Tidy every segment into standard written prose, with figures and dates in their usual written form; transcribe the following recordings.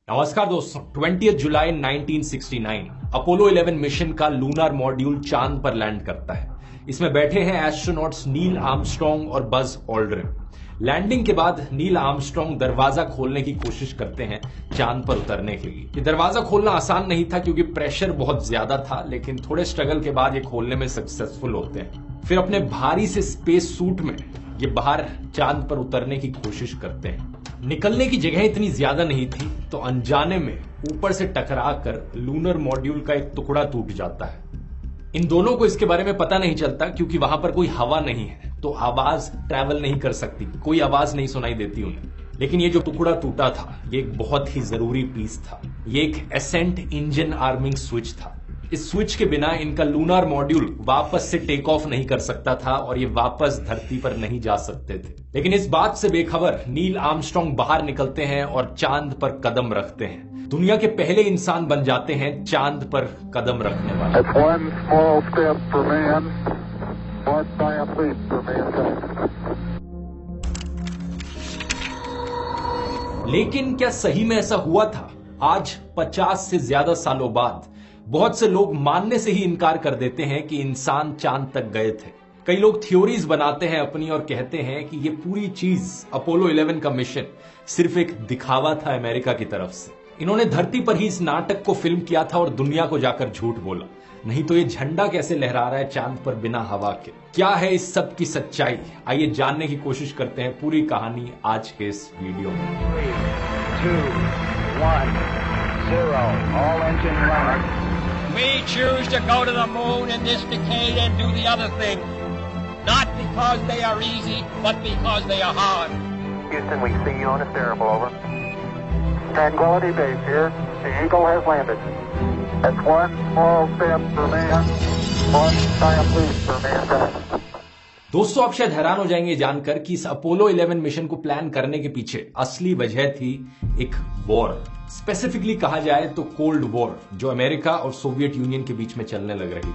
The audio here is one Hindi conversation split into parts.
नमस्कार दोस्तों, 20 जुलाई 1969 अपोलो 11 मिशन का लूनार मॉड्यूल चांद पर लैंड करता है। इसमें बैठे हैं एस्ट्रोनॉट्स नील आर्मस्ट्रॉन्ग और बज ऑल्ड्रिन। लैंडिंग के बाद नील आर्मस्ट्रॉन्ग दरवाजा खोलने की कोशिश करते हैं चांद पर उतरने के लिए। ये दरवाजा खोलना आसान नहीं था क्योंकि प्रेशर बहुत ज्यादा था, लेकिन थोड़े स्ट्रगल के बाद ये खोलने में सक्सेसफुल होते हैं। फिर अपने भारी से स्पेस सूट में ये बाहर चांद पर उतरने की कोशिश करते हैं। निकलने की जगह इतनी ज्यादा नहीं थी तो अनजाने में ऊपर से टकराकर लूनर मॉड्यूल का एक टुकड़ा टूट जाता है। इन दोनों को इसके बारे में पता नहीं चलता क्योंकि वहां पर कोई हवा नहीं है, तो आवाज ट्रैवल नहीं कर सकती, कोई आवाज नहीं सुनाई देती उन्हें। लेकिन ये जो टुकड़ा टूटा था ये एक बहुत ही जरूरी पीस था। ये एक एसेंट इंजन आर्मिंग स्विच था। इस स्विच के बिना इनका लूनार मॉड्यूल वापस से टेक ऑफ नहीं कर सकता था और ये वापस धरती पर नहीं जा सकते थे। लेकिन इस बात से बेखबर नील आर्मस्ट्रॉन्ग बाहर निकलते हैं और चांद पर कदम रखते हैं। दुनिया के पहले इंसान बन जाते हैं चांद पर कदम रखने वाले। लेकिन क्या सही में ऐसा हुआ था? आज 50 से ज्यादा सालों बाद बहुत से लोग मानने से ही इनकार कर देते हैं कि इंसान चांद तक गए थे। कई लोग थ्योरीज बनाते हैं अपनी और कहते हैं कि ये पूरी चीज अपोलो 11 का मिशन सिर्फ एक दिखावा था अमेरिका की तरफ से। इन्होंने धरती पर ही इस नाटक को फिल्म किया था और दुनिया को जाकर झूठ बोला। नहीं तो ये झंडा कैसे लहरा रहा है चांद पर बिना हवा के? क्या है इस सब की सच्चाई? आइए जानने की कोशिश करते हैं पूरी कहानी आज के इस वीडियो में। 3, 2, 1, 0, all engine running. We choose to go to the moon in this decade and do the other thing, not because they are easy, but because they are hard. Houston, we see you on a stereo, over. Tranquility Base here. The Eagle has landed. That's one small step for man, one giant leap for mankind. दोस्तों, आप शायद हैरान हो जाएंगे जानकर कि इस अपोलो 11 मिशन को प्लान करने के पीछे असली वजह थी एक वॉर। स्पेसिफिकली कहा जाए तो कोल्ड वॉर, जो अमेरिका और सोवियत यूनियन के बीच में चलने लग रही थी।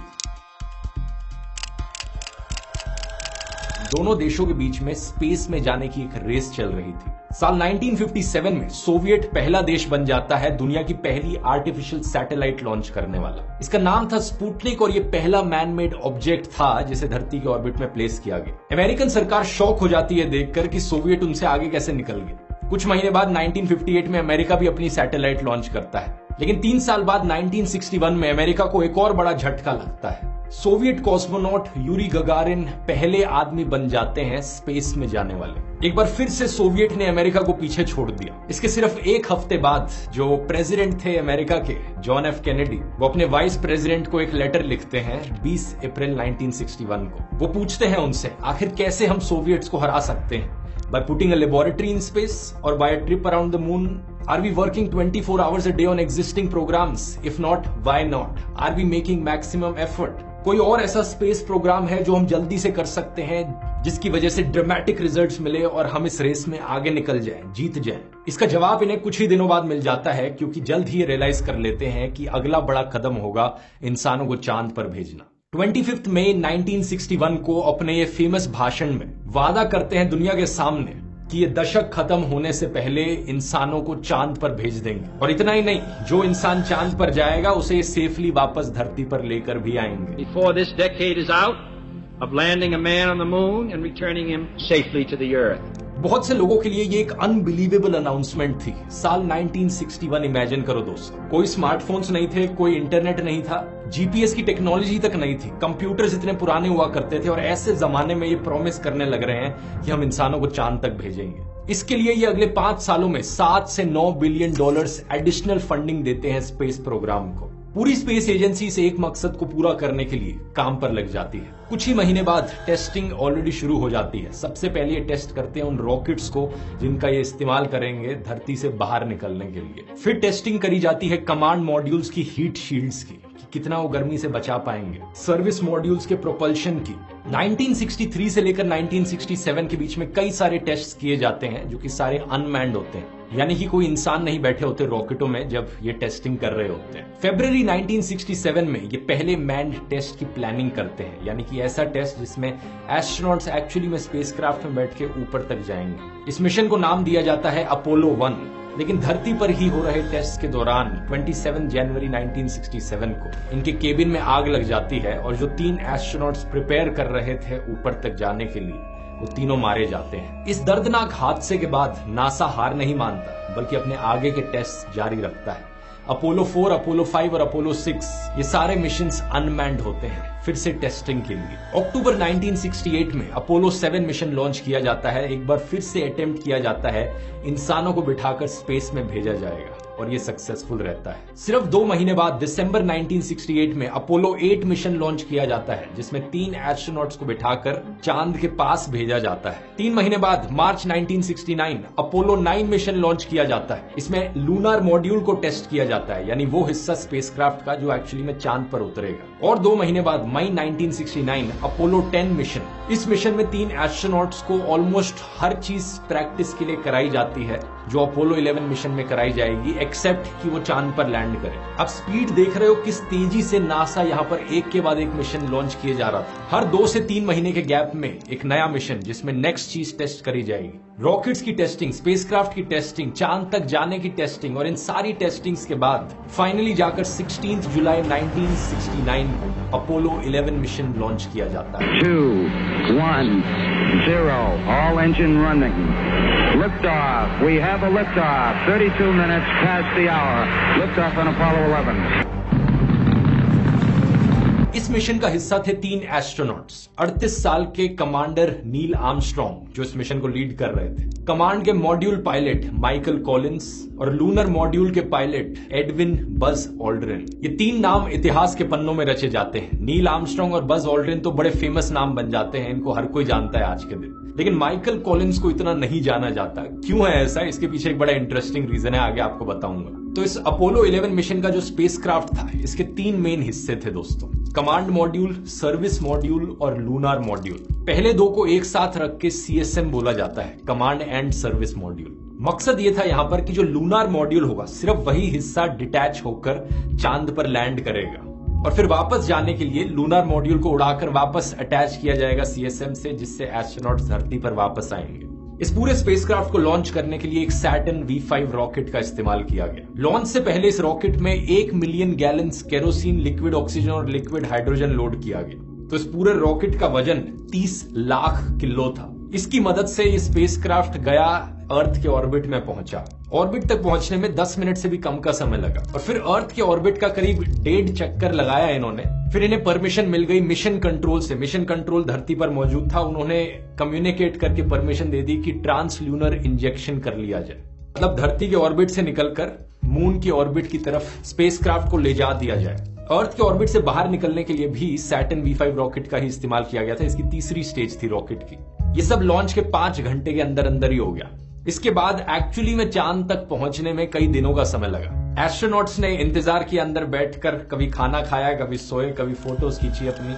दोनों देशों के बीच में स्पेस में जाने की एक रेस चल रही थी। साल 1957 में सोवियत पहला देश बन जाता है दुनिया की पहली आर्टिफिशियल सैटेलाइट लॉन्च करने वाला। इसका नाम था स्पुतनिक और ये पहला मैन मेड ऑब्जेक्ट था जिसे धरती के ऑर्बिट में प्लेस किया गया। अमेरिकन सरकार शॉक हो जाती है देखकर कि सोवियत उनसे आगे कैसे निकल गए। कुछ महीने बाद 1958 में अमेरिका भी अपनी सैटेलाइट लॉन्च करता है। लेकिन 3 साल बाद 1961 में अमेरिका को एक और बड़ा झटका लगता है। सोवियत कॉस्मोनॉट यूरी गगारिन पहले आदमी बन जाते हैं स्पेस में जाने वाले। एक बार फिर से सोवियत ने अमेरिका को पीछे छोड़ दिया। इसके सिर्फ एक हफ्ते बाद जो प्रेसिडेंट थे अमेरिका के, जॉन एफ कैनेडी, वो अपने वाइस प्रेसिडेंट को एक लेटर लिखते हैं 20 अप्रैल 1961 को। वो पूछते हैं उनसे आखिर कैसे हम सोवियट्स को हरा सकते हैं? By putting a laboratory in space or by a trip around the moon? Are we working 24 hours a day on existing programs? If not, why not? Are we making maximum effort? कोई और ऐसा स्पेस प्रोग्राम है जो हम जल्दी से कर सकते हैं जिसकी वजह से ड्रामेटिक रिजल्ट्स मिले और हम इस रेस में आगे निकल जाएं, जीत जाएं? इसका जवाब इन्हें कुछ ही दिनों बाद मिल जाता है क्योंकि जल्द ही ये रियलाइज कर लेते हैं कि अगला बड़ा कदम होगा इंसानों को चांद पर भेजना। 25 मई 1961 को अपने ये फेमस भाषण में वादा करते हैं दुनिया के सामने कि ये दशक खत्म होने से पहले इंसानों को चांद पर भेज देंगे। और इतना ही नहीं, जो इंसान चांद पर जाएगा उसे ये सेफली वापस धरती पर लेकर भी आएंगे। Before this decade is out, of landing a man on the moon and returning him safely to the earth. बहुत से लोगों के लिए ये एक अनबिलीवेबल अनाउंसमेंट थी। साल 1961 इमेजिन करो दोस्तों, कोई स्मार्टफोन्स नहीं थे, कोई इंटरनेट नहीं था, जीपीएस की टेक्नोलॉजी तक नहीं थी, कंप्यूटर्स इतने पुराने हुआ करते थे और ऐसे जमाने में ये प्रॉमिस करने लग रहे हैं कि हम इंसानों को चांद तक भेजेंगे। इसके लिए ये अगले 5 सालों में 7 से 9 बिलियन डॉलर्स एडिशनल फंडिंग देते हैं स्पेस प्रोग्राम को। पूरी स्पेस एजेंसी से एक मकसद को पूरा करने के लिए काम पर लग जाती है। कुछ ही महीने बाद टेस्टिंग ऑलरेडी शुरू हो जाती है। सबसे पहले ये टेस्ट करते हैं उन रॉकेट्स को जिनका ये इस्तेमाल करेंगे धरती से बाहर निकलने के लिए। फिर टेस्टिंग करी जाती है कमांड मॉड्यूल्स की हीट शील्ड्स की, कि कितना वो गर्मी से बचा पाएंगे, सर्विस मॉड्यूल्स के प्रोपल्शन की। 1963 से लेकर 1967 के बीच में कई सारे टेस्ट किए जाते हैं जो कि सारे अनमैन्ड होते हैं, यानी कि कोई इंसान नहीं बैठे होते रॉकेटों में जब ये टेस्टिंग कर रहे होते हैं। फरवरी 1967 में ये पहले मैन्ड टेस्ट की प्लानिंग करते हैं, यानी कि ऐसा टेस्ट जिसमें एस्ट्रोनॉट्स एक्चुअली में स्पेसक्राफ्ट में बैठ के ऊपर तक जाएंगे। इस मिशन को नाम दिया जाता है अपोलो 1, लेकिन धरती पर ही हो रहे टेस्ट के दौरान 27 जनवरी 1967 को इनके केबिन में आग लग जाती है और जो 3 एस्ट्रोनॉट्स प्रिपेयर कर रहे थे ऊपर तक जाने के लिए, वो तीनों मारे जाते हैं। इस दर्दनाक हादसे के बाद नासा हार नहीं मानता, बल्कि अपने आगे के टेस्ट जारी रखता है। अपोलो 4, अपोलो 5 और अपोलो 6 ये सारे मिशंस अनमैन्ड होते हैं फिर से टेस्टिंग के लिए। अक्टूबर 1968 में अपोलो 7 मिशन लॉन्च किया जाता है। एक बार फिर से अटेम्प्ट किया जाता है, इंसानों को बिठाकर स्पेस में भेजा जाएगा और ये सक्सेसफुल रहता है। सिर्फ 2 महीने बाद दिसंबर 1968 में अपोलो 8 मिशन लॉन्च किया जाता है, जिसमें 3 एस्ट्रोनॉट्स को बिठाकर चांद के पास भेजा जाता है। 3 महीने बाद मार्च 1969 अपोलो 9 मिशन लॉन्च किया जाता है। इसमें लूनार मॉड्यूल को टेस्ट किया जाता है, यानी वो हिस्सा स्पेसक्राफ्ट का जो एक्चुअली में चांद पर उतरेगा। और 2 महीने बाद मई 1969 अपोलो 10 मिशन। इस मिशन में 3 एस्ट्रोनॉट्स को ऑलमोस्ट हर चीज प्रैक्टिस के लिए कराई जाती है जो अपोलो 11 मिशन में कराई जाएगी, एक्सेप्ट कि वो चांद पर लैंड करे। अब स्पीड देख रहे हो किस तेजी से नासा यहाँ पर एक के बाद एक मिशन लॉन्च किए जा रहा था। हर 2 से 3 महीने के गैप में एक नया मिशन जिसमें नेक्स्ट चीज टेस्ट करी जाएगी। रॉकेट्स की टेस्टिंग, स्पेसक्राफ्ट की टेस्टिंग, चांद तक जाने की टेस्टिंग और इन सारी टेस्टिंग्स के बाद फाइनली जाकर 16 जुलाई 1969 को अपोलो 11 मिशन लॉन्च किया जाता है। 2, 1, 0, all engine running. Liftoff. We have a liftoff. 32 minutes past the hour. Liftoff on Apollo 11. इस मिशन का हिस्सा थे 3 एस्ट्रोनॉट्स। 38 साल के कमांडर नील आर्मस्ट्रॉन्ग जो इस मिशन को लीड कर रहे थे, कमांड के मॉड्यूल पायलट माइकल कॉलिंस और लूनर मॉड्यूल के पायलट एडविन बज ऑल्ड्रिन। ये 3 नाम इतिहास के पन्नों में रचे जाते हैं। नील आर्मस्ट्रॉन्ग और बज ऑल्ड्रिन तो बड़े फेमस नाम बन जाते हैं, इनको हर कोई जानता है आज के दिन, लेकिन माइकल कॉलिंस को इतना नहीं जाना जाता। क्यों है ऐसा? इसके पीछे एक बड़ा इंटरेस्टिंग रीजन है, आगे आपको बताऊंगा। तो इस अपोलो 11 मिशन का जो स्पेसक्राफ्ट था, इसके 3 मेन हिस्से थे दोस्तों, कमांड मॉड्यूल, सर्विस मॉड्यूल और लूनार मॉड्यूल। पहले 2 को एक साथ रख के CSM बोला जाता है, कमांड एंड सर्विस मॉड्यूल। मकसद ये था यहाँ पर कि जो लूनार मॉड्यूल होगा सिर्फ वही हिस्सा डिटैच होकर चांद पर लैंड करेगा और फिर वापस जाने के लिए लूनार मॉड्यूल को उड़ाकर वापस अटैच किया जाएगा CSM से, जिससे एस्ट्रोनॉट्स धरती पर वापस आएंगे। इस पूरे स्पेसक्राफ्ट को लॉन्च करने के लिए एक सैटर्न V5 रॉकेट का इस्तेमाल किया गया। लॉन्च से पहले इस रॉकेट में 1 million gallons kerosene, liquid oxygen और लिक्विड हाइड्रोजन लोड किया गया। तो इस पूरे रॉकेट का वजन 30 लाख किलो था। इसकी मदद से ये स्पेसक्राफ्ट गया, अर्थ के ऑर्बिट में पहुंचा। ऑर्बिट तक पहुंचने में 10 मिनट से भी कम का समय लगा और फिर अर्थ के ऑर्बिट का करीब 1.5 चक्कर लगाया इन्होंने। फिर इन्हें परमिशन मिल गई मिशन कंट्रोल से। मिशन कंट्रोल धरती पर मौजूद था, उन्होंने कम्युनिकेट करके परमिशन दे दी कि ट्रांसल्यूनर इंजेक्शन कर लिया जाए, मतलब धरती के ऑर्बिट से निकलकर मून की ऑर्बिट की तरफ स्पेसक्राफ्ट को ले जा दिया जाए। अर्थ के ऑर्बिट से बाहर निकलने के लिए भी सैटर्न V5 रॉकेट का ही इस्तेमाल किया गया था। इसकी तीसरी स्टेज थी रॉकेट की। ये सब लॉन्च के 5 घंटे के अंदर अंदर ही हो गया। इसके बाद एक्चुअली में चांद तक पहुंचने में कई दिनों का समय लगा। एस्ट्रोनॉट्स ने इंतजार किए अंदर बैठकर, कभी खाना खाया, कभी सोए, कभी फोटोज खींची अपनी।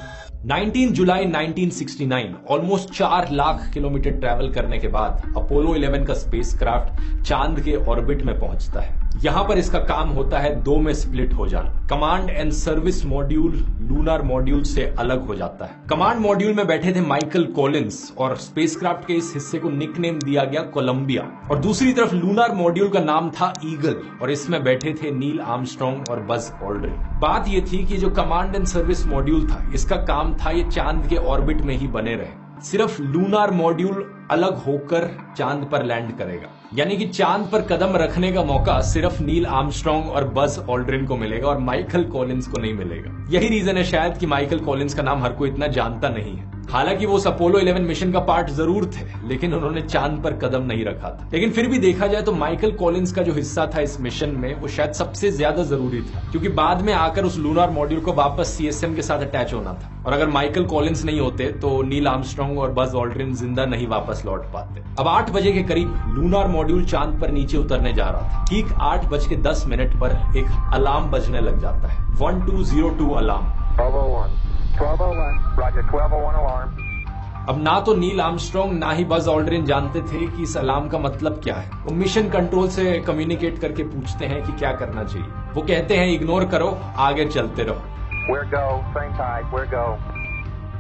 19 जुलाई 1969 ऑलमोस्ट 4 लाख किलोमीटर ट्रैवल करने के बाद अपोलो 11 का स्पेसक्राफ्ट चांद के ऑर्बिट में पहुंचता है। यहां पर इसका काम होता है 2 में स्प्लिट हो जाना। Command and service module lunar module से अलग हो जाता है। कमांड मॉड्यूल में बैठे थे माइकल कॉलिंस और स्पेसक्राफ्ट के इस हिस्से को निकनेम दिया गया कोलंबिया, और दूसरी तरफ लूनार मॉड्यूल का नाम था ईगल और इसमें बैठे थे नील आर्मस्ट्रॉन्ग और बज ऑल्ड्रिन। बात यह थी कि जो कमांड एंड सर्विस मॉड्यूल था, इसका काम था ये चांद के ऑर्बिट में ही बने रहे। सिर्फ लूनार मॉड्यूल अलग होकर चांद पर लैंड करेगा, यानी कि चांद पर कदम रखने का मौका सिर्फ नील आर्मस्ट्रॉन्ग और बज ऑल्ड्रिन को मिलेगा और माइकल कॉलिंस को नहीं मिलेगा। यही रीजन है शायद कि माइकल कॉलिंस का नाम हर कोई इतना जानता नहीं है। हालांकि वो अपोलो 11 मिशन का पार्ट जरूर थे, लेकिन उन्होंने चांद पर कदम नहीं रखा था। लेकिन फिर भी देखा जाए तो माइकल कॉलिंस का जो हिस्सा था इस मिशन में, वो शायद सबसे ज्यादा जरूरी था, क्योंकि बाद में आकर उस लूनार मॉड्यूल को वापस CSM के साथ अटैच होना था। और अगर माइकल कॉलिंस नहीं होते तो नील आर्मस्ट्रॉन्ग और बज ऑल्ड्रिन जिंदा नहीं वापस लौट पाते। अब 8 बजे के करीब लूनार मॉड्यूल चांद पर नीचे उतरने जा रहा था। ठीक 8:10 पर एक अलार्म बजने लग जाता है, 1202 अलार्म। 1201, Roger, 1201 alarm. अब ना तो नील आर्मस्ट्रॉन्ग ना ही बज ऑल्ड्रिन जानते थे कि इस अलार्म का मतलब क्या है। वो मिशन कंट्रोल से कम्युनिकेट करके पूछते हैं कि क्या करना चाहिए। वो कहते हैं इग्नोर करो, आगे चलते रहो। We're go, same tide, we're go.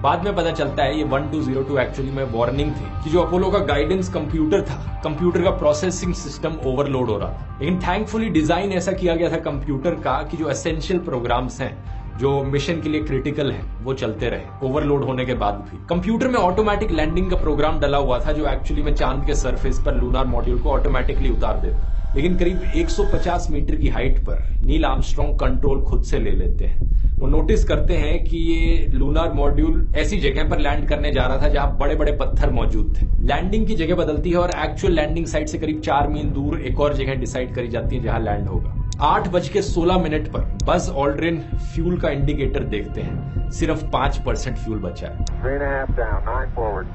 बाद में पता चलता है ये 1202 एक्चुअली में वार्निंग थी कि जो अपोलो का गाइडेंस कंप्यूटर था, कंप्यूटर का प्रोसेसिंग सिस्टम ओवरलोड हो रहा था। लेकिन थैंकफुली डिजाइन ऐसा किया गया था कंप्यूटर का कि जो एसेंशियल प्रोग्राम्स हैं, जो मिशन के लिए क्रिटिकल है, वो चलते रहे ओवरलोड होने के बाद भी। कंप्यूटर में ऑटोमेटिक लैंडिंग का प्रोग्राम डला हुआ था जो एक्चुअली में चांद के सरफेस पर लूनार मॉड्यूल को ऑटोमेटिकली उतार देता। लेकिन करीब 150 मीटर की हाइट पर नील आर्मस्ट्रांग कंट्रोल खुद से ले लेते हैं। वो नोटिस करते हैं कि ये लूनार मॉड्यूल ऐसी जगह पर लैंड करने जा रहा था जहां बड़े बड़े पत्थर मौजूद थे। लैंडिंग की जगह बदलती है और एक्चुअल लैंडिंग साइट से करीब 4 मील दूर एक और जगह डिसाइड करी जाती है जहां लैंड होगा। 8:16 पर बज ऑल्ड्रिन फ्यूल का इंडिकेटर देखते हैं, सिर्फ 5% फ्यूल बचा है। 3.5 down, 9 forward,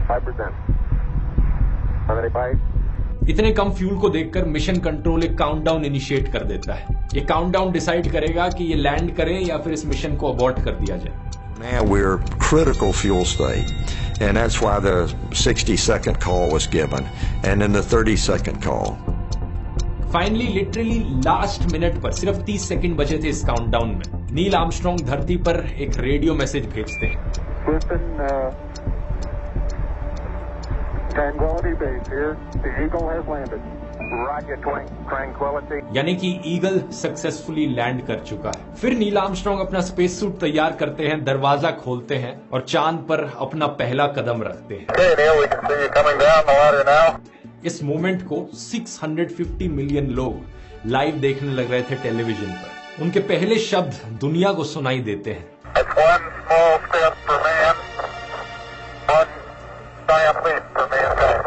5%. How many bites? इतने कम फ्यूल को देखकर मिशन कंट्रोल एक काउंटडाउन इनिशिएट कर देता है। ये काउंटडाउन डिसाइड करेगा कि ये लैंड करें या फिर इस मिशन को अबॉर्ट कर दिया जाए। Now we're critical fuel state, and that's why the 60-second call was given, and then the 30-second call. Finally literally last minute पर सिर्फ 30 सेकंड बचे थे इस काउंटडाउन में। नील आर्मस्ट्रांग धरती पर एक रेडियो मैसेज भेजते हैं। Houston, Tranquility Base here. The Eagle has landed. Roger, Tranquility. यानी कि ईगल सक्सेसफुली लैंड कर चुका है। फिर नील आर्मस्ट्रांग अपना स्पेस सूट तैयार करते हैं, दरवाजा खोलते हैं और चांद पर अपना पहला कदम रखते हैं। Okay, Neil, we can see you coming down the ladder now. इस मोमेंट को 650 मिलियन लोग लाइव देखने लग रहे थे टेलीविजन पर। उनके पहले शब्द दुनिया को सुनाई देते हैं। That's one small step for man, one giant leap for mankind.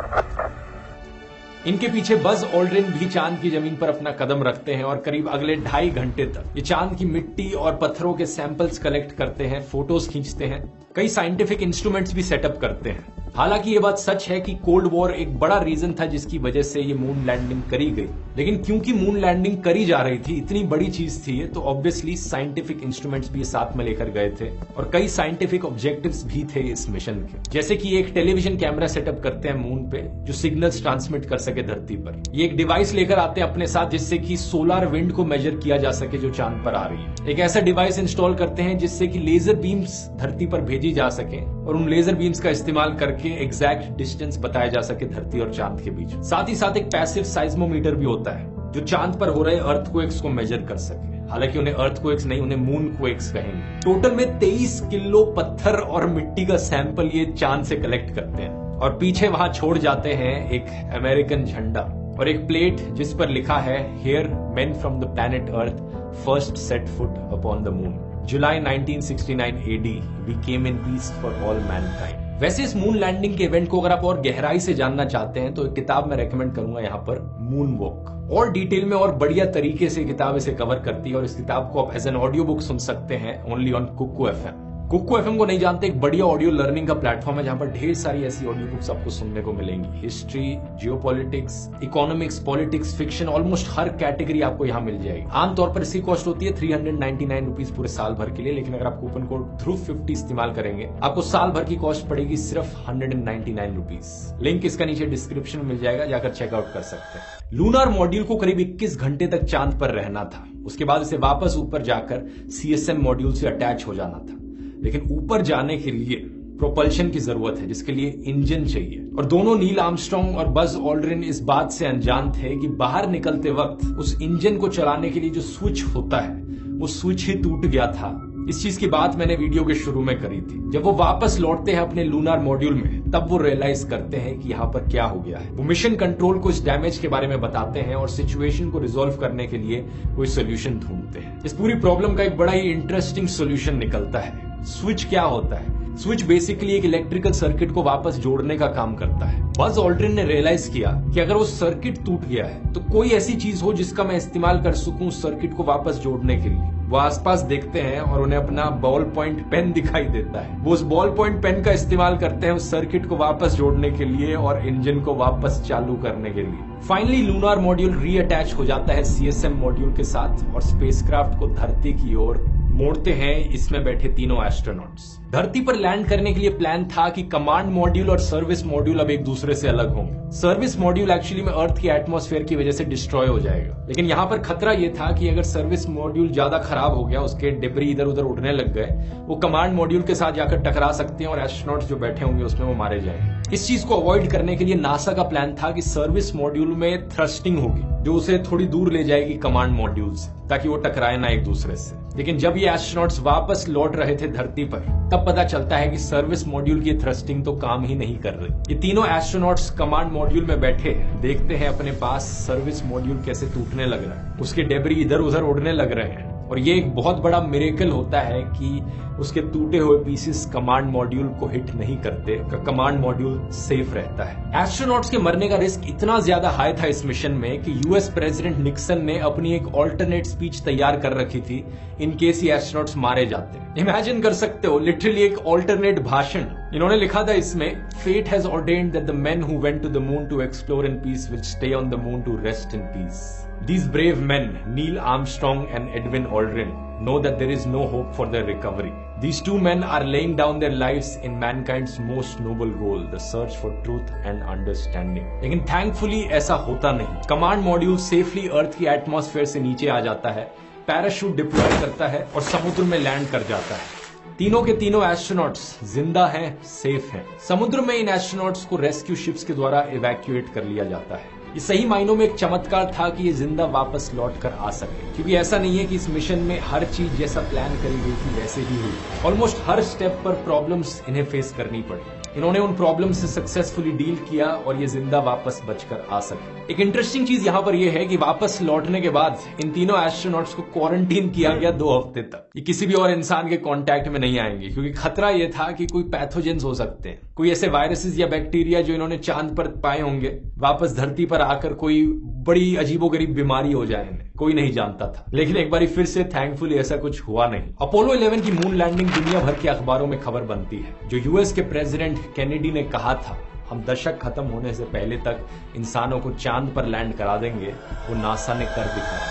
इनके पीछे बज ऑल्ड्रिन भी चांद की जमीन पर अपना कदम रखते हैं और करीब अगले 2.5 घंटे तक ये चांद की मिट्टी और पत्थरों के सैंपल्स कलेक्ट करते हैं, फोटोज खींचते हैं, कई साइंटिफिक इंस्ट्रूमेंट्स भी सेटअप करते हैं। हालांकि ये बात सच है कि कोल्ड वॉर एक बड़ा रीजन था जिसकी वजह से ये मून लैंडिंग करी गई। लेकिन क्योंकि मून लैंडिंग करी जा रही थी, इतनी बड़ी चीज थी ये, तो ऑब्वियसली साइंटिफिक इंस्ट्रूमेंट्स भी साथ में लेकर गए थे और कई साइंटिफिक ऑब्जेक्टिव्स भी थे इस मिशन के। जैसे कि एक टेलीविजन कैमरा सेटअप करते हैं मून पे जो सिग्नल्स ट्रांसमिट कर सके धरती पर। ये एक डिवाइस लेकर आते हैं अपने साथ जिससे कि सोलर विंड को मेजर किया जा सके जो चांद पर आ रही है। एक ऐसा डिवाइस इंस्टॉल करते हैं जिससे कि लेजर बीम्स धरती पर भेजी जा सके और उन लेजर बीम्स का इस्तेमाल करके एग्जैक्ट डिस्टेंस बताया जा सके धरती और चांद के बीच। साथ ही साथ एक पैसिव साइज्मोमीटर भी होता है जो चांद पर हो रहे अर्थक्वेक्स को मेजर कर सके। हालांकि उन्हें अर्थक्वेक्स नहीं, उन्हें मून क्वेक्स कहेंगे। टोटल में 23 किलो पत्थर और मिट्टी का सैंपल ये चांद से कलेक्ट करते हैं और पीछे वहां छोड़ जाते हैं एक अमेरिकन झंडा और एक प्लेट जिस पर लिखा है here men from the planet earth first set foot upon the moon. July 1969 AD we came in peace for all mankind. वैसे इस मून लैंडिंग के इवेंट को अगर आप और गहराई से जानना चाहते हैं तो एक किताब मैं रेकमेंड करूंगा यहाँ पर, मून वॉक। और डिटेल में और बढ़िया तरीके से किताब इसे कवर करती है और इस किताब को आप एज एन ऑडियो बुक सुन सकते हैं only on Kuku FM। Kuku FM को नहीं जानते, एक बढ़िया ऑडियो लर्निंग का प्लेटफॉर्म है जहां पर ढेर सारी ऐसी ऑडियो बुक्स आपको सुनने को मिलेंगी। History, geopolitics, economics, politics, fiction, almost हर कैटेगरी आपको यहाँ मिल जाएगी। आमतौर पर इसकी कॉस्ट होती है 399 रुपीज पूरे साल भर के लिए, लेकिन अगर आप कूपन कोड ध्रुव50 इस्तेमाल करेंगे आपको साल भर की कॉस्ट पड़ेगी सिर्फ 199 रुपीज। लिंक इसका नीचे डिस्क्रिप्शन में मिल जाएगा, जाकर चेकआउट कर सकते हैं। लूनार मॉड्यूल को करीब 21 घंटे तक चांद पर रहना था। उसके बाद इसे वापस ऊपर जाकर CSM मॉड्यूल से अटैच हो जाना था। लेकिन ऊपर जाने के लिए प्रोपल्शन की जरूरत है जिसके लिए इंजन चाहिए और दोनों नील आर्मस्ट्रांग और बज ऑल्ड्रिन इस बात से अनजान थे कि बाहर निकलते वक्त उस इंजन को चलाने के लिए जो स्विच होता है वो स्विच ही टूट गया था। इस चीज की बात मैंने वीडियो के शुरू में करी थी। जब वो वापस लौटते हैं अपने लूनार मॉड्यूल में तब वो रियलाइज करते हैं कि यहाँ पर क्या हो गया है। वो मिशन कंट्रोल को इस डैमेज के बारे में बताते हैं और सिचुएशन को रिजोल्व करने के लिए कोई सोल्यूशन ढूंढते हैं। इस पूरी प्रॉब्लम का एक बड़ा ही इंटरेस्टिंग सोल्यूशन निकलता है। स्विच क्या होता है? स्विच बेसिकली एक इलेक्ट्रिकल सर्किट को वापस जोड़ने का काम करता है। बज ऑल्ड्रिन ने रियलाइज किया कि अगर वो सर्किट टूट गया है तो कोई ऐसी चीज हो जिसका मैं इस्तेमाल कर सकूं सर्किट को वापस जोड़ने के लिए। वो आसपास देखते हैं और उन्हें अपना बॉल पॉइंट पेन दिखाई देता है। वो उस बॉल पॉइंट पेन का इस्तेमाल करते हैं उस सर्किट को वापस जोड़ने के लिए और इंजन को वापस चालू करने के लिए। फाइनली लूनार मॉड्यूल रीअटैच हो जाता है CSM मॉड्यूल के साथ और स्पेसक्राफ्ट को धरती की ओर मोड़ते हैं इसमें बैठे तीनों एस्ट्रोनॉट्स। धरती पर लैंड करने के लिए प्लान था कि कमांड मॉड्यूल और सर्विस मॉड्यूल अब एक दूसरे से अलग होंगे। सर्विस मॉड्यूल एक्चुअली में अर्थ की एटमॉस्फेयर की वजह से डिस्ट्रॉय हो जाएगा, लेकिन यहां पर खतरा यह था कि अगर सर्विस मॉड्यूल ज्यादा खराब हो गया, उसके डिब्री इधर उधर उड़ने लग गए, वो कमांड मॉड्यूल के साथ जाकर टकरा सकते हैं और एस्ट्रोनॉट्स जो बैठे होंगे उसमें वो मारे जाएंगे। इस चीज को अवॉइड करने के लिए नासा का प्लान था कि सर्विस मॉड्यूल में थ्रस्टिंग होगी जो उसे थोड़ी दूर ले जाएगी कमांड मॉड्यूल से, ताकि वो टकराए ना एक दूसरे से। लेकिन जब ये एस्ट्रोनॉट्स वापस लौट रहे थे धरती पर, तब पता चलता है कि सर्विस मॉड्यूल की थ्रस्टिंग तो काम ही नहीं कर रही। ये तीनों एस्ट्रोनॉट्स कमांड मॉड्यूल में बैठे देखते हैं अपने पास सर्विस मॉड्यूल कैसे टूटने लग रहा है, उसके डेब्री इधर उधर उड़ने लग रहे हैं, और ये एक बहुत बड़ा मिरेकल होता है कि उसके टूटे हुए पीसेस कमांड मॉड्यूल को हिट नहीं करते, कमांड मॉड्यूल सेफ रहता है। एस्ट्रोनॉट्स के मरने का रिस्क इतना ज्यादा हाई था इस मिशन में कि यूएस प्रेसिडेंट निक्सन ने अपनी एक ऑल्टरनेट स्पीच तैयार कर रखी थी इन केस ये एस्ट्रोनॉट्स मारे जाते। इमेजिन कर सकते हो, लिटरली एक ऑल्टरनेट भाषण। इन्होंने लिखा था इसमें, fate has ordained that the men who went to the moon to explore in peace will stay on the moon to rest in peace. These brave men, Neil Armstrong and Edwin Aldrin, know that there is no hope for their recovery. These two men are laying down their lives in mankind's most noble goal, the search for truth and understanding. लेकिन thankfully ऐसा होता नहीं। कमांड मॉड्यूल सेफली अर्थ की एटमॉस्फेयर से नीचे आ जाता है, पैराशूट डिप्लॉय करता है और समुद्र में लैंड कर जाता है। तीनों के तीनों एस्ट्रोनॉट्स जिंदा हैं, सेफ हैं। समुद्र में इन एस्ट्रोनॉट्स को रेस्क्यू शिप्स के द्वारा इवैक्यूएट कर लिया जाता है। ये सही मायनों में एक चमत्कार था कि ये जिंदा वापस लौट कर आ सके, क्योंकि ऐसा नहीं है कि इस मिशन में हर चीज जैसा प्लान करी गई थी वैसे ही हुई। ऑलमोस्ट हर स्टेप पर प्रॉब्लम्स इन्हें फेस करनी पड़ी। इन्होंने उन प्रॉब्लम से सक्सेसफुली डील किया और ये जिंदा वापस बचकर आ सके। एक इंटरेस्टिंग चीज यहाँ पर यह है कि वापस लौटने के बाद इन तीनों एस्ट्रोनॉट्स को क्वारंटीन किया गया 2 हफ्ते तक। ये किसी भी और इंसान के कांटेक्ट में नहीं आएंगे, क्योंकि खतरा यह था कि कोई पैथोजेंस हो सकते हैं, कोई ऐसे वायरसेस या बैक्टीरिया जो इन्होंने चांद पर पाए होंगे, वापस धरती पर आकर कोई बड़ी अजीबोगरीब बीमारी हो जाए इन्हें, कोई नहीं जानता था। लेकिन एक बार फिर से थैंकफुली ऐसा कुछ हुआ नहीं। अपोलो 11 की मून लैंडिंग दुनिया भर के अखबारों में खबर बनती है। जो यूएस के प्रेसिडेंट केनेडी ने कहा था हम दशक खत्म होने से पहले तक इंसानों को चांद पर लैंड करा देंगे, वो नासा ने कर दिखाया।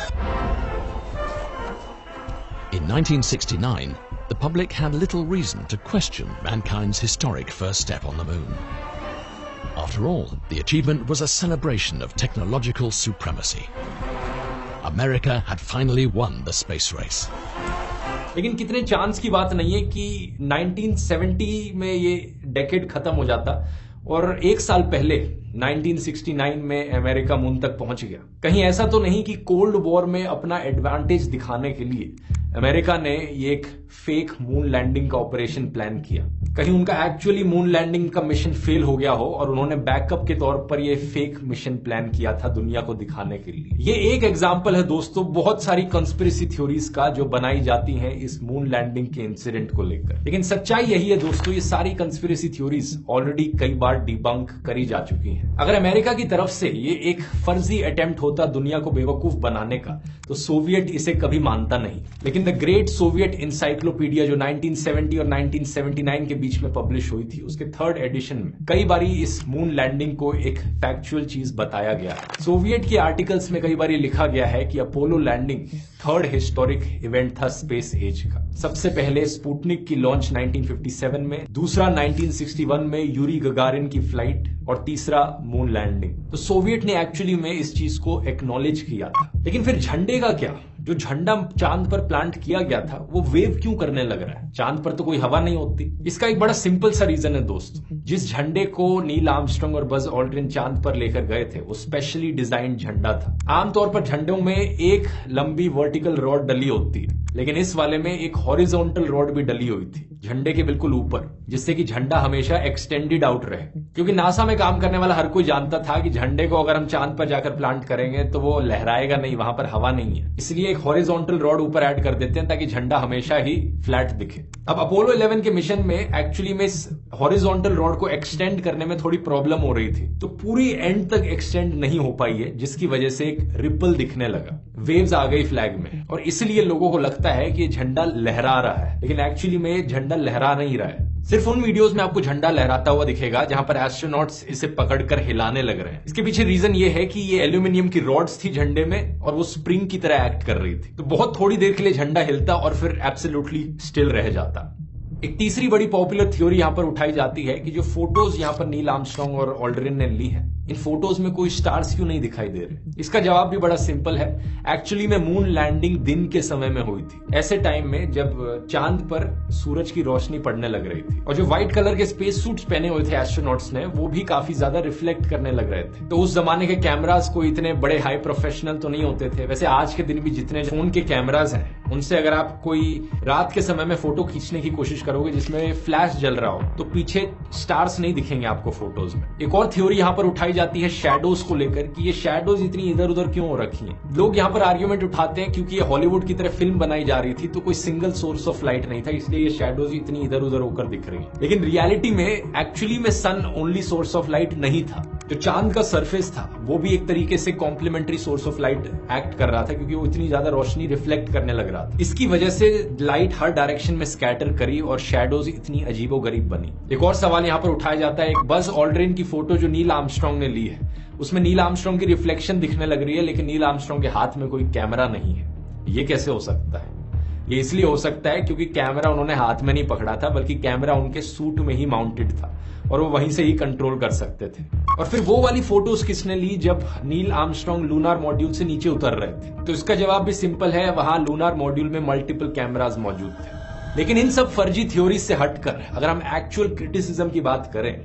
In 1969, the public had little reason to question mankind's historic first step on the moon. After all, the achievement was a celebration of technological supremacy. America had finally won the space race. लेकिन कितने चांस की बात नहीं है कि 1970 में ये डेकेड खत्म हो जाता और 1 साल पहले 1969 में अमेरिका मून तक पहुंच गया। कहीं ऐसा तो नहीं कि कोल्ड वॉर में अपना एडवांटेज दिखाने के लिए अमेरिका ने ये एक फेक मून लैंडिंग का ऑपरेशन प्लान किया। कहीं उनका एक्चुअली मून लैंडिंग का मिशन फेल हो गया हो और उन्होंने बैकअप के तौर पर ये फेक मिशन प्लान किया था दुनिया को दिखाने के लिए। ये एक एग्जांपल है दोस्तों बहुत सारी कंस्पिरेसी थ्योरीज का जो बनाई जाती हैं इस मून लैंडिंग के इंसिडेंट को लेकर। लेकिन सच्चाई यही है दोस्तों, ये सारी कंस्पिरेसी थ्योरीज ऑलरेडी कई बार डिबंक करी जा चुकी हैं। अगर अमेरिका की तरफ से ये एक फर्जी अटेम्प्ट होता दुनिया को बेवकूफ बनाने का, तो सोवियत इसे कभी मानता नहीं। लेकिन द ग्रेट सोवियत इंसाइक्लोपीडिया जो 1970 और 1979 के बीच में पब्लिश हुई थी, उसके 3rd एडिशन में कई बारी इस मून लैंडिंग को एक फैक्चुअल चीज बताया गया है। सोवियत के आर्टिकल्स में कई बारी लिखा गया है कि Apollo landing 3rd historic event था स्पेस एज का। सबसे पहले स्पुतनिक की लॉन्च 1957 में, दूसरा 1961 में यूरी गगारिन की फ्लाइट और तीसरा मून लैंडिंग। तो सोवियत ने एक्चुअली में इस चीज को एक्नॉलेज किया था। लेकिन फिर झंडे का क्या? जो झंडा चांद पर प्लांट किया गया था वो वेव क्यों करने लग रहा है? चांद पर तो कोई हवा नहीं होती। इसका एक बड़ा सिंपल सा रीजन है दोस्तों। जिस झंडे को नील आर्मस्ट्रांग और बज ऑल्ड्रिन चांद पर लेकर गए थे वो स्पेशली डिजाइन झंडा था। आमतौर पर झंडों में एक लंबी वर्टिकल रॉड डली होती है, लेकिन इस वाले में एक हॉरिजॉन्टल रॉड भी डली हुई थी झंडे के बिल्कुल ऊपर, जिससे कि झंडा हमेशा एक्सटेंडेड आउट रहे। क्योंकि नासा में काम करने वाला हर कोई जानता था कि झंडे को अगर हम चांद पर जाकर प्लांट करेंगे तो वो लहराएगा नहीं, वहां पर हवा नहीं है। इसलिए एक हॉरिजॉन्टल रॉड ऊपर ऐड कर देते हैं ताकि झंडा हमेशा ही फ्लैट दिखे। अब अपोलो 11 के मिशन में एक्चुअली में इस हॉरिजॉन्टल रॉड को एक्सटेंड करने में थोड़ी प्रॉब्लम हो रही थी, तो पूरी एंड तक एक्सटेंड नहीं हो पाई है, जिसकी वजह से एक रिपल दिखने लगा, वेव्स आ गई फ्लैग में, और इसलिए लोगों को लगता है कि झंडा लहरा रहा है, लेकिन एक्चुअली में झंडा लहरा नहीं रहा है। सिर्फ उन वीडियोस में आपको झंडा लहराता हुआ दिखेगा जहां पर एस्ट्रोनॉट्स इसे पकड़कर हिलाने लग रहे हैं। इसके पीछे रीजन ये है कि ये एल्यूमिनियम की रॉड्स थी झंडे में और वो स्प्रिंग की तरह एक्ट कर रही थी, तो बहुत थोड़ी देर के लिए झंडा हिलता और फिर एब्सोल्युटली स्टिल रह जाता। एक तीसरी बड़ी पॉपुलर थ्योरी यहां पर उठाई जाती है कि जो फोटोज यहां पर नील आर्मस्ट्रांग और ऑल्ड्रिन ने ली है, इन फोटोज में कोई स्टार्स क्यों नहीं दिखाई दे रहे। इसका जवाब भी बड़ा सिंपल है। एक्चुअली में मून लैंडिंग दिन के समय में हुई थी, ऐसे टाइम में जब चांद पर सूरज की रोशनी पड़ने लग रही थी और जो व्हाइट कलर के स्पेस सूट्स पहने हुए थे एस्ट्रोनॉट्स ने, वो भी काफी ज्यादा रिफ्लेक्ट करने लग रहे थे। तो उस जमाने के कैमरास कोई इतने बड़े हाई प्रोफेशनल तो नहीं होते थे। वैसे आज के दिन भी जितने फोन के कैमराज हैं, उनसे अगर आप कोई रात के समय में फोटो खींचने की कोशिश करोगे जिसमें फ्लैश जल रहा हो, तो पीछे स्टार्स नहीं दिखेंगे आपको फोटोज में। एक और थ्योरी यहां पर उठाई जाती है शैडोज को लेकर कि ये शैडोज इतनी इधर उधर क्यों हो रखी हैं। लोग यहां पर आर्ग्यूमेंट उठाते हैं क्योंकि ये हॉलीवुड की तरह फिल्म बनाई जा रही थी, तो कोई सिंगल सोर्स ऑफ लाइट नहीं था, इसलिए ये शैडोज इतनी इधर उधर होकर दिख रही है। लेकिन रियलिटी में एक्चुअली में सन ओनली सोर्स ऑफ लाइट नहीं था। जो चांद का सरफेस था वो भी एक तरीके से complementary source of light act कर रहा था, क्योंकि वो इतनी ज्यादा रोशनी रिफ्लेक्ट करने लग रहा था। इसकी वजह से लाइट हर डायरेक्शन में स्कैटर करी और शैडोज इतनी अजीबोगरीब बनी। एक और सवाल यहां पर उठाया जाता है, एक बज ऑल्ड्रिन की फोटो जो नील आर्मस्ट्रांग ने ली है, उसमें नील आर्मस्ट्रांग की रिफ्लेक्शन दिखने लग रही है, लेकिन नील आर्मस्ट्रांग के हाथ में कोई कैमरा नहीं है। ये कैसे हो सकता है? ये इसलिए हो सकता है क्योंकि कैमरा उन्होंने हाथ में नहीं पकड़ा था, बल्कि कैमरा उनके सूट में ही माउंटेड था और वो वहीं से ही कंट्रोल कर सकते थे। और फिर वो वाली फोटोज किसने ली जब नील आर्मस्ट्रांग लूनार मॉड्यूल से नीचे उतर रहे थे? तो इसका जवाब भी सिंपल है, वहां लूनार मॉड्यूल में मल्टीपल कैमराज मौजूद थे। लेकिन इन सब फर्जी थ्योरी से हटकर अगर हम एक्चुअल क्रिटिसिज्म की बात करें,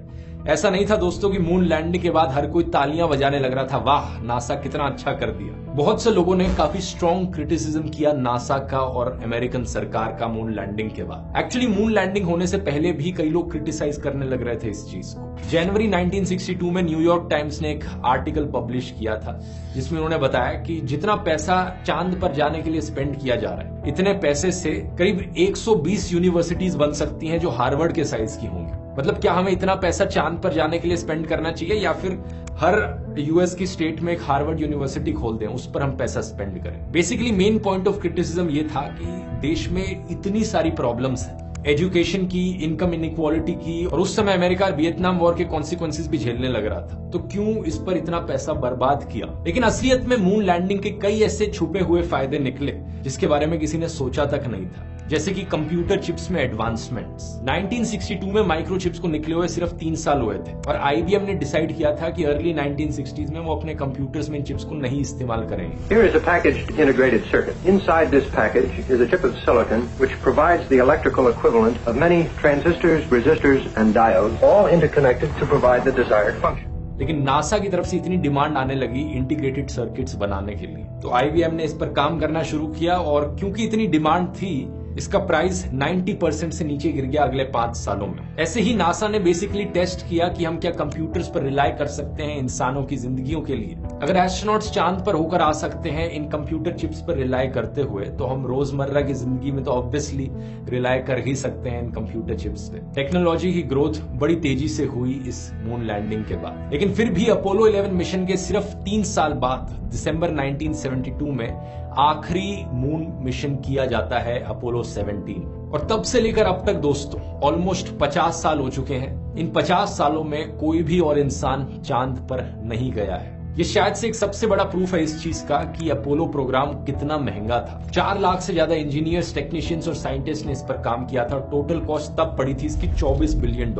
ऐसा नहीं था दोस्तों कि मून लैंडिंग के बाद हर कोई तालियां बजाने लग रहा था, वाह नासा कितना अच्छा कर दिया। बहुत से लोगों ने काफी स्ट्रॉन्ग क्रिटिसिज्म किया नासा का और अमेरिकन सरकार का मून लैंडिंग के बाद। एक्चुअली मून लैंडिंग होने से पहले भी कई लोग क्रिटिसाइज करने लग रहे थे इस चीज को। जनवरी 1962 में न्यूयॉर्क टाइम्स ने एक आर्टिकल पब्लिश किया था जिसमें उन्होंने बताया कि जितना पैसा चांद पर जाने के लिए स्पेंड किया जा रहा है, इतने पैसे से करीब 120 यूनिवर्सिटीज बन सकती हैं जो हार्वर्ड के साइज की होंगी। मतलब क्या हमें इतना पैसा चांद पर जाने के लिए स्पेंड करना चाहिए, या फिर हर यूएस की स्टेट में एक हार्वर्ड यूनिवर्सिटी खोल दें, उस पर हम पैसा स्पेंड करें। Basically main point of criticism ये था कि देश में इतनी सारी प्रॉब्लम्स हैं, एजुकेशन की, इनकम इनइक्वालिटी की, और उस समय अमेरिका वियतनाम वॉर के कॉन्सिक्वेंसेस भी झेलने लग रहा था, तो क्यों इस पर इतना पैसा बर्बाद किया। लेकिन असलियत में मून लैंडिंग के कई ऐसे छुपे हुए फायदे निकले जिसके बारे में किसी ने सोचा तक नहीं था, जैसे कि कंप्यूटर चिप्स में एडवांसमेंट्स। 1962 में माइक्रोचिप्स को निकले हुए सिर्फ 3 साल हुए थे और आईबीएम ने डिसाइड किया था कि अर्ली 1960s में वो अपने कंप्यूटर्स में इन चिप्स को नहीं इस्तेमाल करेंगे। Here is a packaged integrated circuit. Inside this package is a chip of silicon which provides the electrical equivalent of many transistors, resistors and diodes, all interconnected to provide the desired function. लेकिन नासा की तरफ से इतनी डिमांड आने लगी इंटीग्रेटेड सर्किट्स बनाने के लिए, तो आईबीएम ने इस पर काम करना शुरू किया और क्योंकि इतनी डिमांड थी, इसका प्राइस 90% से नीचे गिर गया अगले 5 सालों में। ऐसे ही नासा ने बेसिकली टेस्ट किया कि हम क्या कंप्यूटर्स पर रिलाई कर सकते हैं इंसानों की जिंदगियों के लिए। अगर एस्ट्रोनॉट्स चांद पर होकर आ सकते हैं इन कंप्यूटर चिप्स पर रिलाई करते हुए, तो हम रोजमर्रा की जिंदगी में तो ऑब्वियसली रिलाई कर ही सकते हैं इन कंप्यूटर चिप्स पे। टेक्नोलॉजी की ग्रोथ बड़ी तेजी से हुई इस मून लैंडिंग के बाद। लेकिन फिर भी अपोलो 11 मिशन के सिर्फ 3 साल बाद दिसंबर 1972 में आखिरी मून मिशन किया जाता है अपोलो 17, और तब से लेकर अब तक दोस्तों ऑलमोस्ट 50 साल हो चुके हैं। इन 50 सालों में कोई भी और इंसान चांद पर नहीं गया है। ये शायद से एक सबसे बड़ा प्रूफ है इस चीज का कि अपोलो प्रोग्राम कितना महंगा था। 4 लाख से ज्यादा इंजीनियर्स, टेक्नीशियंस और साइंटिस्ट ने इस पर काम किया था और टोटल कॉस्ट तब पड़ी थी इसकी $24 बिलियन।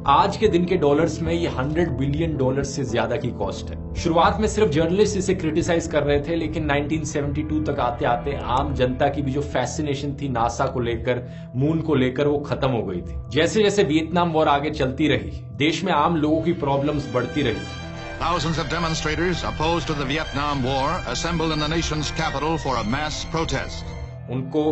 आज के दिन के डॉलर्स में ये $100 बिलियन से ज्यादा की कॉस्ट है। शुरुआत में सिर्फ जर्नलिस्ट इसे क्रिटिसाइज कर रहे थे, लेकिन 1972 तक आते आते आम जनता की भी जो फैसिनेशन थी नासा को लेकर, मून को लेकर, वो खत्म हो गई थी। जैसे जैसे वियतनाम वॉर आगे चलती रही, देश में आम लोगों की प्रॉब्लम्स बढ़ती रही। Thousands of demonstrators opposed to the Vietnam War assembled in the nation's capital for a mass protest. उनको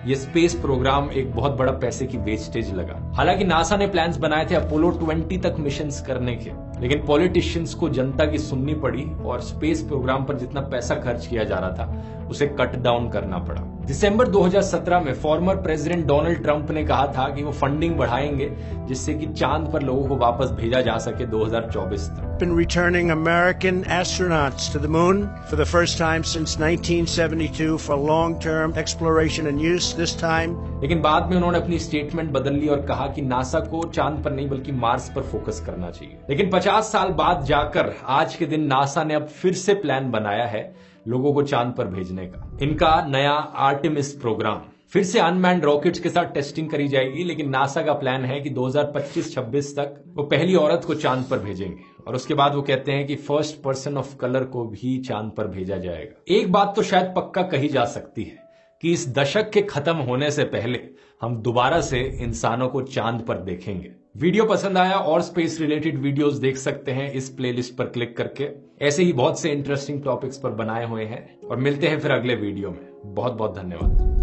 ये स्पेस प्रोग्राम एक बहुत बड़ा पैसे की वेस्टेज लगा। हालांकि नासा ने प्लान्स बनाए थे अपोलो 20 तक मिशंस करने के, लेकिन पॉलिटिशियंस को जनता की सुननी पड़ी और स्पेस प्रोग्राम पर जितना पैसा खर्च किया जा रहा था उसे कट डाउन करना पड़ा। दिसंबर 2017 में फॉर्मर प्रेसिडेंट डोनाल्ड ट्रंप ने कहा था कि वो फंडिंग बढ़ाएंगे जिससे कि चांद पर लोगों को वापस भेजा जा सके 2024 तक। Been returning American astronauts to the moon for the first time since 1972 for long-term exploration and use this time. लेकिन बाद में उन्होंने अपनी स्टेटमेंट बदल ली और कहा कि नासा को चांद पर नहीं बल्कि मार्स पर फोकस करना चाहिए। लेकिन 50 साल बाद जाकर आज के दिन नासा ने अब फिर से प्लान बनाया है लोगों को चांद पर भेजने का। इनका नया आर्टेमिस प्रोग्राम फिर से अनमैन्ड रॉकेट्स के साथ टेस्टिंग करी जाएगी, लेकिन नासा का प्लान है कि 2025-26 तक वो पहली औरत को चांद पर भेजेंगे और उसके बाद वो कहते हैं कि फर्स्ट पर्सन ऑफ कलर को भी चांद पर भेजा जाएगा। एक बात तो शायद पक्का कही जा सकती है कि इस दशक के खत्म होने से पहले हम दोबारा से इंसानों को चांद पर देखेंगे। वीडियो पसंद आया और स्पेस रिलेटेड वीडियोस देख सकते हैं इस प्लेलिस्ट पर क्लिक करके। ऐसे ही बहुत से इंटरेस्टिंग टॉपिक्स पर बनाए हुए हैं और मिलते हैं फिर अगले वीडियो में। बहुत बहुत धन्यवाद।